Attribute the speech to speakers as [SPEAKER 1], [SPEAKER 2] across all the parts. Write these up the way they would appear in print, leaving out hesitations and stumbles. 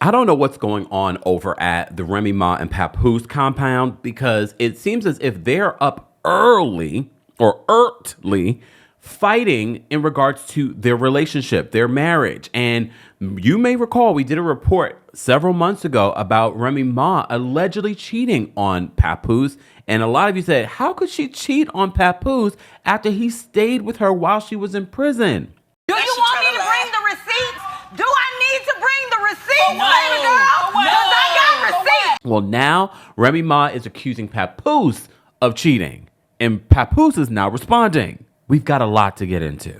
[SPEAKER 1] I don't know what's going on over at the Remy Ma and Papoose compound, because it seems as if they're up early fighting in regards to their relationship, their marriage. And you may recall we did a report several months ago about Remy Ma allegedly cheating on Papoose. And a lot of you said, how could she cheat on Papoose after he stayed with her while she was in prison?
[SPEAKER 2] Do you want me to bring the receipts? Do I need to bring the receipts, baby girl? Because I got receipts.
[SPEAKER 1] Well, now Remy Ma is accusing Papoose of cheating, and Papoose is now responding. We've got a lot to get into.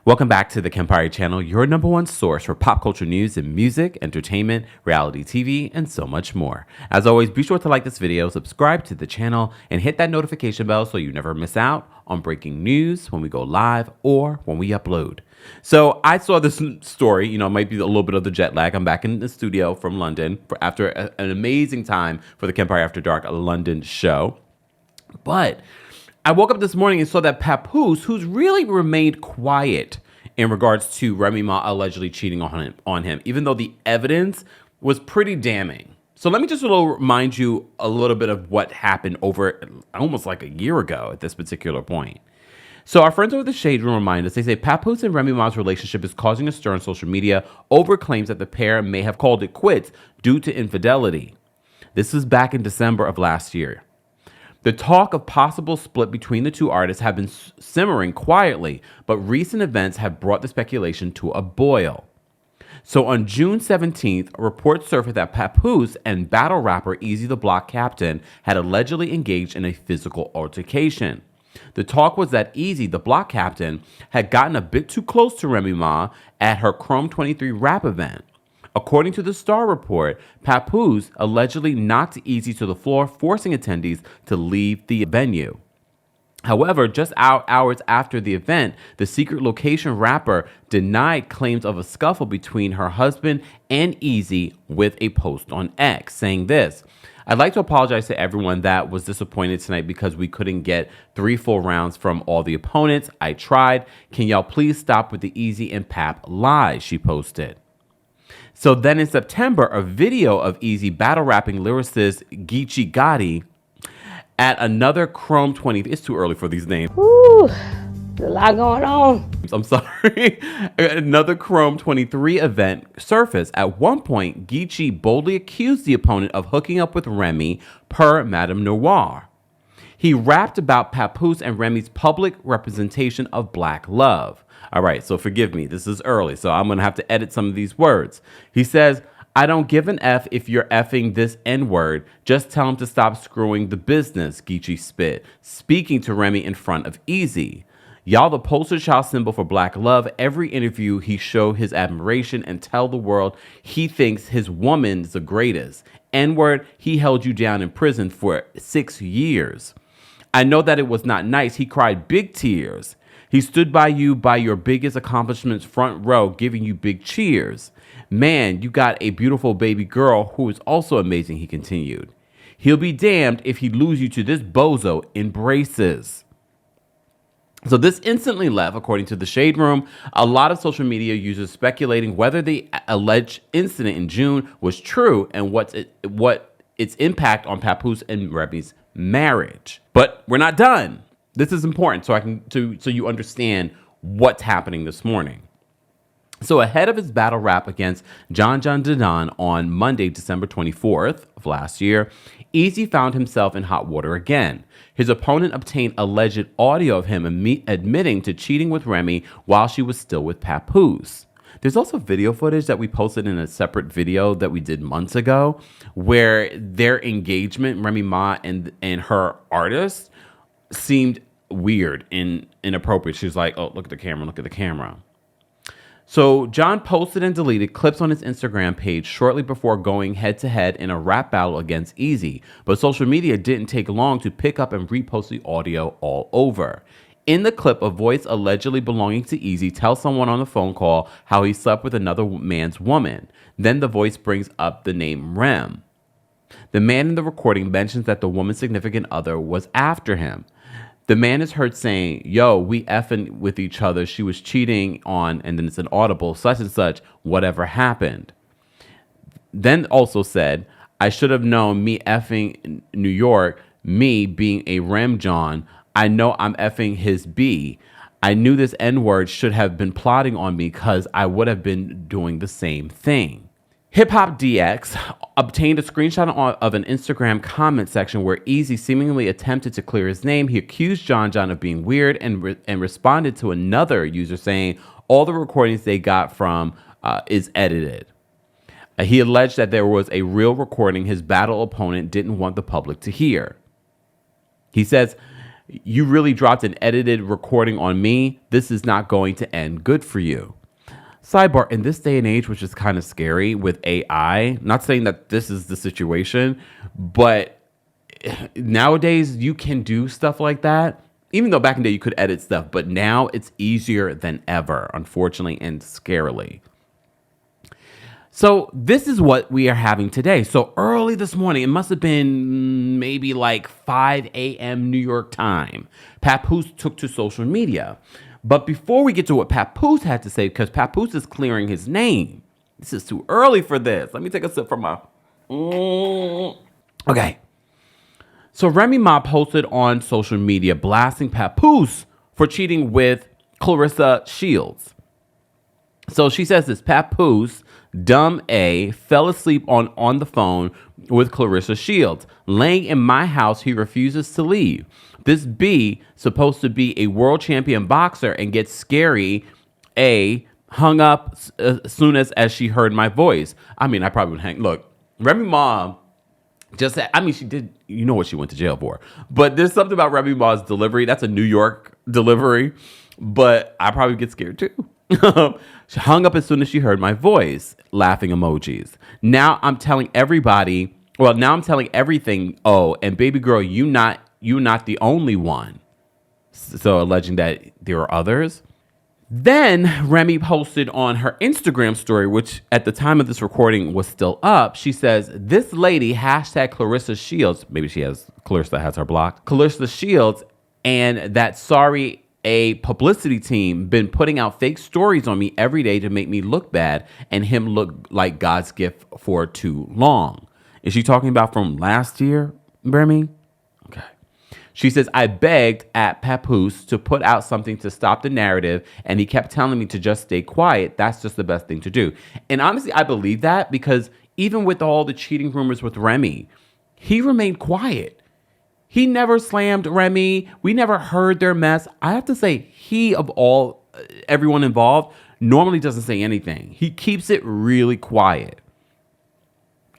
[SPEAKER 1] Welcome back to the Kempire channel, your number one source for pop culture news and music, entertainment, reality TV, and so much more. As always, be sure to like this video, subscribe to the channel, and hit that notification bell so you never miss out on breaking news when we go live or when we upload. So I saw this story, it might be a little bit of the jet lag. I'm back in the studio from London after an amazing time for the Kempire After Dark, a London show. But I woke up this morning and saw that Papoose, who's really remained quiet in regards to Remy Ma allegedly cheating on him, even though the evidence was pretty damning. So let me just remind you a little bit of what happened over almost like a year ago at this particular point. So our friends over the Shade Room remind us, they say Papoose and Remy Ma's relationship is causing a stir on social media over claims that the pair may have called it quits due to infidelity. This was back in December of last year. The talk of possible split between the two artists have been simmering quietly, but recent events have brought the speculation to a boil. So on June 17th, reports surfaced that Papoose and battle rapper Eazy the Block Captain had allegedly engaged in a physical altercation. The talk was that Eazy the Block Captain had gotten a bit too close to Remy Ma at her Chrome 23 rap event. According to the Star report, Papoose allegedly knocked Eazy to the floor, forcing attendees to leave the venue. However, just hours after the event, the secret location rapper denied claims of a scuffle between her husband and Eazy with a post on X, saying this: "I'd like to apologize to everyone that was disappointed tonight because we couldn't get 3 full rounds from all the opponents. I tried. Can y'all please stop with the Eazy and Pap lies?" she posted. So then in September, a video of Eazy battle rapping lyricist Geechee Gotti at another Chrome 20. It's too early for these names.
[SPEAKER 3] Ooh, there's a lot going on.
[SPEAKER 1] I'm sorry. Another Chrome 23 event surfaced. At one point, Geechee boldly accused the opponent of hooking up with Remy per Madame Noir. He rapped about Papoose and Remy's public representation of black love. All right, so forgive me, this is early, so I'm going to have to edit some of these words. He says, "I don't give an F if you're effing this N-word. Just tell him to stop screwing the business," Geechee spit, speaking to Remy in front of Eazy. "Y'all the poster child symbol for black love. Every interview he show his admiration and tell the world he thinks his woman's the greatest. N-word, he held you down in prison for 6 years. I know that it was not nice. He cried big tears. He stood by you by your biggest accomplishments front row, giving you big cheers. Man, you got a beautiful baby girl who is also amazing," he continued. "He'll be damned if he lose you to this bozo in braces." So this instantly left, according to the Shade Room, a lot of social media users speculating whether the alleged incident in June was true and what its impact on Papoose and Remy's marriage. But we're not done. This is important so you understand what's happening this morning. So ahead of his battle rap against John Didon on Monday, December 24th of last year, Eazy found himself in hot water again. His opponent obtained alleged audio of him admitting to cheating with Remy while she was still with Papoose. There's also video footage that we posted in a separate video that we did months ago where their engagement, Remy Ma and her artist, seemed weird and inappropriate. She was like, "Oh, look at the camera, look at the camera." So John posted and deleted clips on his Instagram page shortly before going head-to-head in a rap battle against Eazy, but social media didn't take long to pick up and repost the audio all over. In the clip, a voice allegedly belonging to Eazy tells someone on the phone call how he slept with another man's woman. Then the voice brings up the name Rem. The man in the recording mentions that the woman's significant other was after him. The man is heard saying, yo, we effing with each other. She was cheating on, and then it's an audible, such and such, whatever happened. Then also said, I should have known me effing New York, me being a Rem John. I know I'm effing his B. I knew this N-word should have been plotting on me because I would have been doing the same thing. Hip Hop DX obtained a screenshot of an Instagram comment section where Easy seemingly attempted to clear his name. He accused John of being weird and responded to another user saying all the recordings they got from is edited. He alleged that there was a real recording his battle opponent didn't want the public to hear. He says, you really dropped an edited recording on me. This is not going to end good for you. Sidebar, in this day and age, which is kind of scary with AI, not saying that this is the situation, but nowadays you can do stuff like that. Even though back in the day you could edit stuff, but now it's easier than ever, unfortunately, and scarily. So this is what we are having today. So early this morning, it must have been maybe like 5 a.m. New York time, Papoose took to social media. But before we get to what Papoose had to say, because Papoose is clearing his name. This is too early for this. Let me take a sip from my... Okay. So Remy Ma posted on social media blasting Papoose for cheating with Claressa Shields. So she says this, Papoose, dumb A, fell asleep on the phone with Claressa Shields. Laying in my house, he refuses to leave. This B, supposed to be a world champion boxer and gets scary, A, hung up as soon as she heard my voice. I mean, I probably would hang. Look, Remy Ma just said, I mean, she did, you know what she went to jail for. But there's something about Remy Ma's delivery. That's a New York delivery. But I probably get scared too. She hung up as soon as she heard my voice. Laughing emojis. Now I'm telling everything. Oh, and baby girl, you not the only one. So alleging that there are others. Then Remy posted on her Instagram story, which at the time of this recording was still up. She says, this lady, hashtag Claressa Shields. Maybe Claressa has her blocked. Claressa Shields and that sorry a publicity team been putting out fake stories on me every day to make me look bad and him look like God's gift for too long. Is she talking about from last year, Remy? Okay. She says, I begged at Papoose to put out something to stop the narrative, and he kept telling me to just stay quiet. That's just the best thing to do. And honestly, I believe that because even with all the cheating rumors with Remy, he remained quiet. He never slammed Remy. We never heard their mess. I have to say, he of everyone involved normally doesn't say anything. He keeps it really quiet.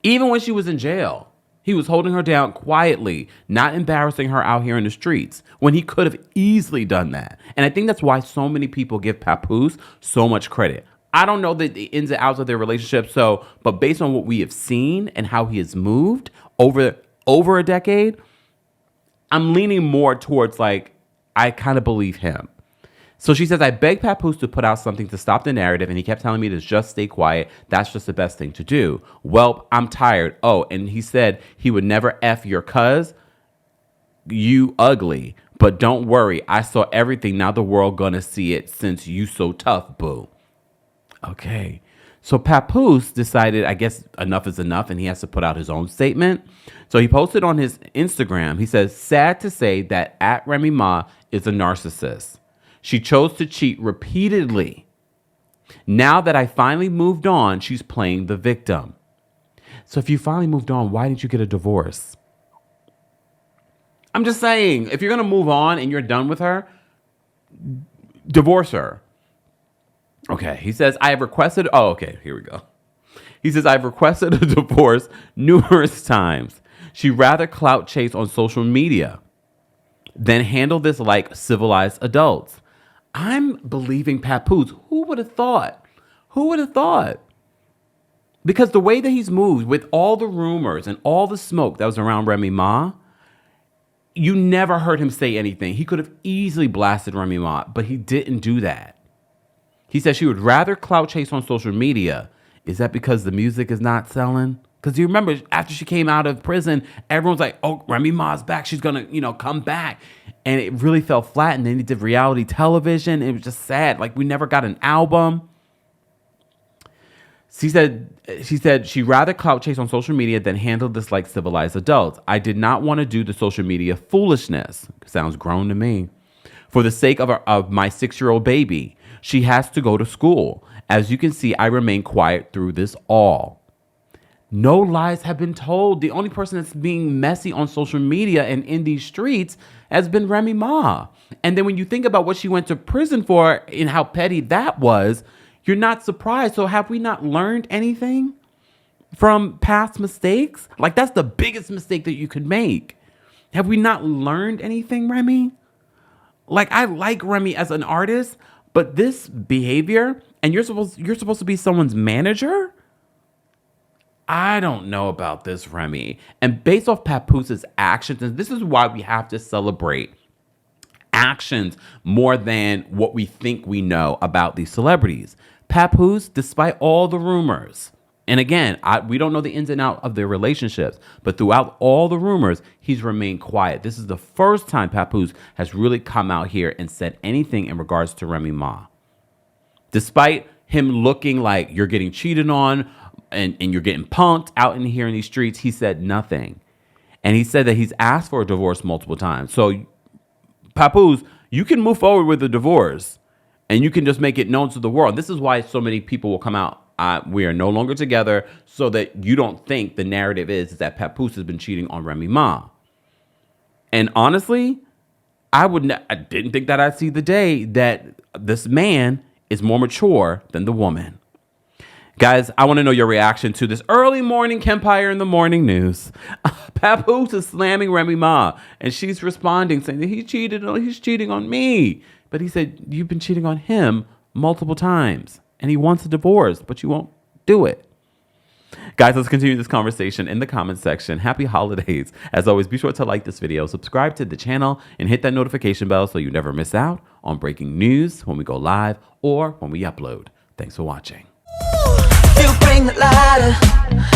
[SPEAKER 1] Even when she was in jail, he was holding her down quietly, not embarrassing her out here in the streets when he could have easily done that. And I think that's why so many people give Papoose so much credit. I don't know the ins and outs of their relationship, but based on what we have seen and how he has moved over a decade, I'm leaning more towards I kind of believe him. So she says, I begged Papoose to put out something to stop the narrative, and he kept telling me to just stay quiet. That's just the best thing to do. Well, I'm tired. Oh, and he said he would never F your cuz. You ugly. But don't worry. I saw everything. Now the world gonna see it since you so tough, boo. Okay. So Papoose decided, I guess enough is enough, and he has to put out his own statement. So he posted on his Instagram, he says, sad to say that at Remy Ma is a narcissist. She chose to cheat repeatedly. Now that I finally moved on, she's playing the victim. So if you finally moved on, why didn't you get a divorce? I'm just saying, if you're going to move on and you're done with her, divorce her. Okay, he says, I have requested, here we go. He says, I've requested a divorce numerous times. She'd rather clout chase on social media than handle this like civilized adults. I'm believing Papoose. Who would have thought? Who would have thought? Because the way that he's moved with all the rumors and all the smoke that was around Remy Ma, you never heard him say anything. He could have easily blasted Remy Ma, but he didn't do that. He said she would rather clout chase on social media. Is that because the music is not selling? Because you remember, after she came out of prison, everyone's like, oh, Remy Ma's back. She's going to, come back. And it really fell flat. And then he did reality television. It was just sad. Like, we never got an album. She said she'd rather clout chase on social media than handle this like civilized adults. I did not want to do the social media foolishness. Sounds grown to me. For the sake of my 6-year-old baby. She has to go to school. As you can see, I remain quiet through this all. No lies have been told. The only person that's being messy on social media and in these streets has been Remy Ma. And then when you think about what she went to prison for and how petty that was, you're not surprised. So have we not learned anything from past mistakes? Like, that's the biggest mistake that you could make. Have we not learned anything, Remy? Like, I like Remy as an artist, but this behavior, and you're supposed to be someone's manager? I don't know about this, Remy. And based off Papoose's actions, and this is why we have to celebrate actions more than what we think we know about these celebrities. Papoose, despite all the rumors, and again, we don't know the ins and outs of their relationships, but throughout all the rumors, he's remained quiet. This is the first time Papoose has really come out here and said anything in regards to Remy Ma. Despite him looking like you're getting cheated on and you're getting punked out in here in these streets, he said nothing. And he said that he's asked for a divorce multiple times. So, Papoose, you can move forward with the divorce and you can just make it known to the world. This is why so many people will come out. We are no longer together, so that you don't think the narrative is that Papoose has been cheating on Remy Ma. And honestly, I didn't think that I'd see the day that this man is more mature than the woman. Guys, I want to know your reaction to this early morning Kempire in the morning news. Papoose is slamming Remy Ma, and she's responding saying that he's cheating on me. But he said, you've been cheating on him multiple times, and he wants a divorce, but you won't do it. Guys, let's continue this conversation in the comments section. Happy holidays. As always, be sure to like this video, subscribe to the channel, and hit that notification bell so you never miss out on breaking news when we go live or when we upload. Thanks for watching.
[SPEAKER 4] You bring the lighter.